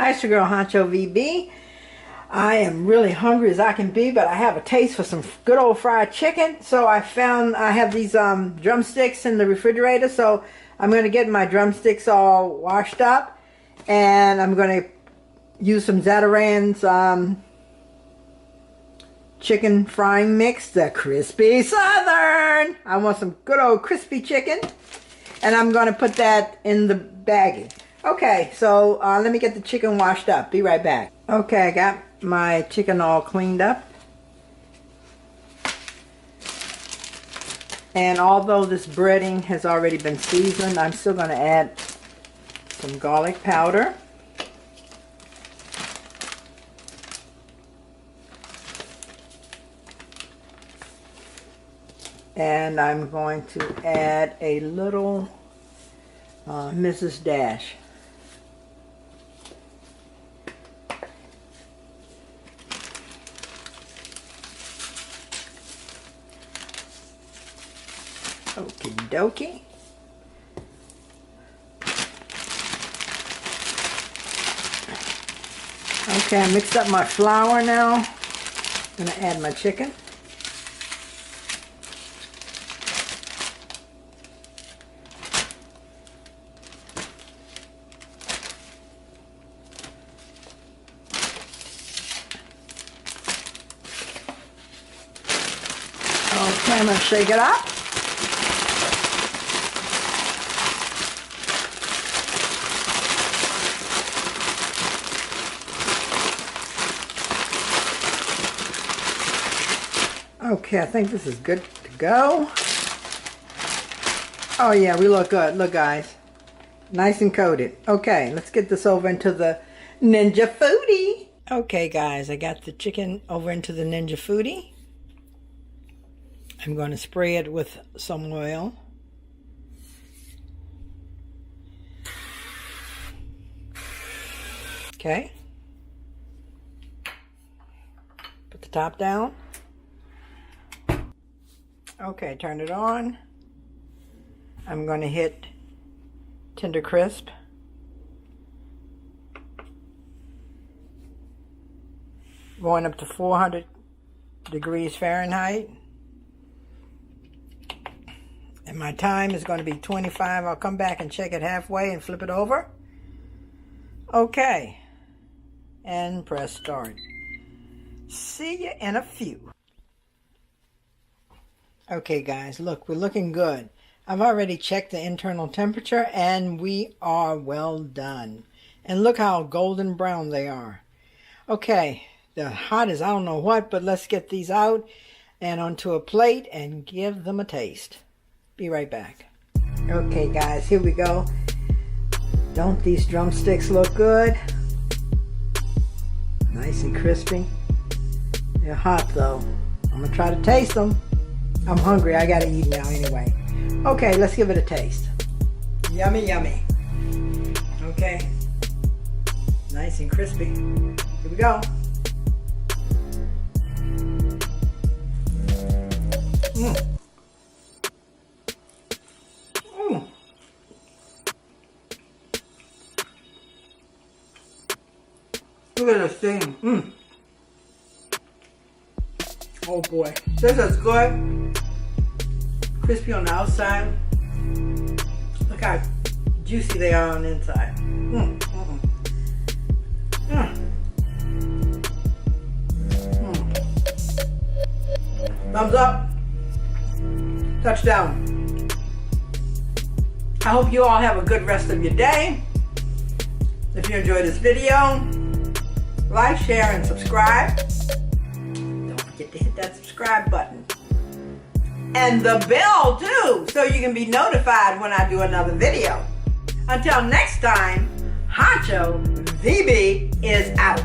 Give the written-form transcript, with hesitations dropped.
Hi, it's your girl Hunchovb VB. I am really hungry as I can be, but I have a taste for some good old fried chicken. So I have these drumsticks in the refrigerator. So I'm going to get my drumsticks all washed up, and I'm going to use some Zatarain's chicken frying mix, the Crispy Southern. I want some good old crispy chicken, and I'm going to put that in the baggie. Okay, so let me get the chicken washed up. Be right back. Okay, I got my chicken all cleaned up. And although this breading has already been seasoned, I'm still going to add some garlic powder. And I'm going to add a little Mrs. Dash. Okie dokie. Okay, I mixed up my flour now. I'm going to add my chicken. Okay, I'm going to shake it up. Okay, I think this is good to go. Oh yeah, we look good. Look guys, nice and coated. Okay, let's get this over into the Ninja Foodie. Okay guys, I got the chicken over into the Ninja Foodie. I'm going to spray it with some oil. Okay. Put the top down. Okay, turn it on. I'm going to hit Tender Crisp. Going up to 400 degrees Fahrenheit. And my time is going to be 25. I'll come back and check it halfway and flip it over. Okay. And press start. See you in a few. Okay guys, look, we're looking good. I've already checked the internal temperature and we are well done. And look how golden brown they are. Okay, they're hot as I don't know what, but let's get these out and onto a plate and give them a taste. Be right back. Okay guys, here we go. Don't these drumsticks look good? Nice and crispy. They're hot though. I'm gonna try to taste them. I'm hungry, I gotta eat now anyway. Okay, let's give it a taste. Yummy, yummy. Okay. Nice and crispy. Here we go. Mmm. Mmm. Look at this thing. Mmm. Oh boy, this is good. Crispy on the outside. Look how juicy they are on the inside. Mm, mm, mm. Mm. Thumbs up. Touchdown. I hope you all have a good rest of your day. If you enjoyed this video, like, share, and subscribe. Don't forget to hit that subscribe button. And the bell too, so you can be notified when I do another video. Until next time, Hunchovb VB is out.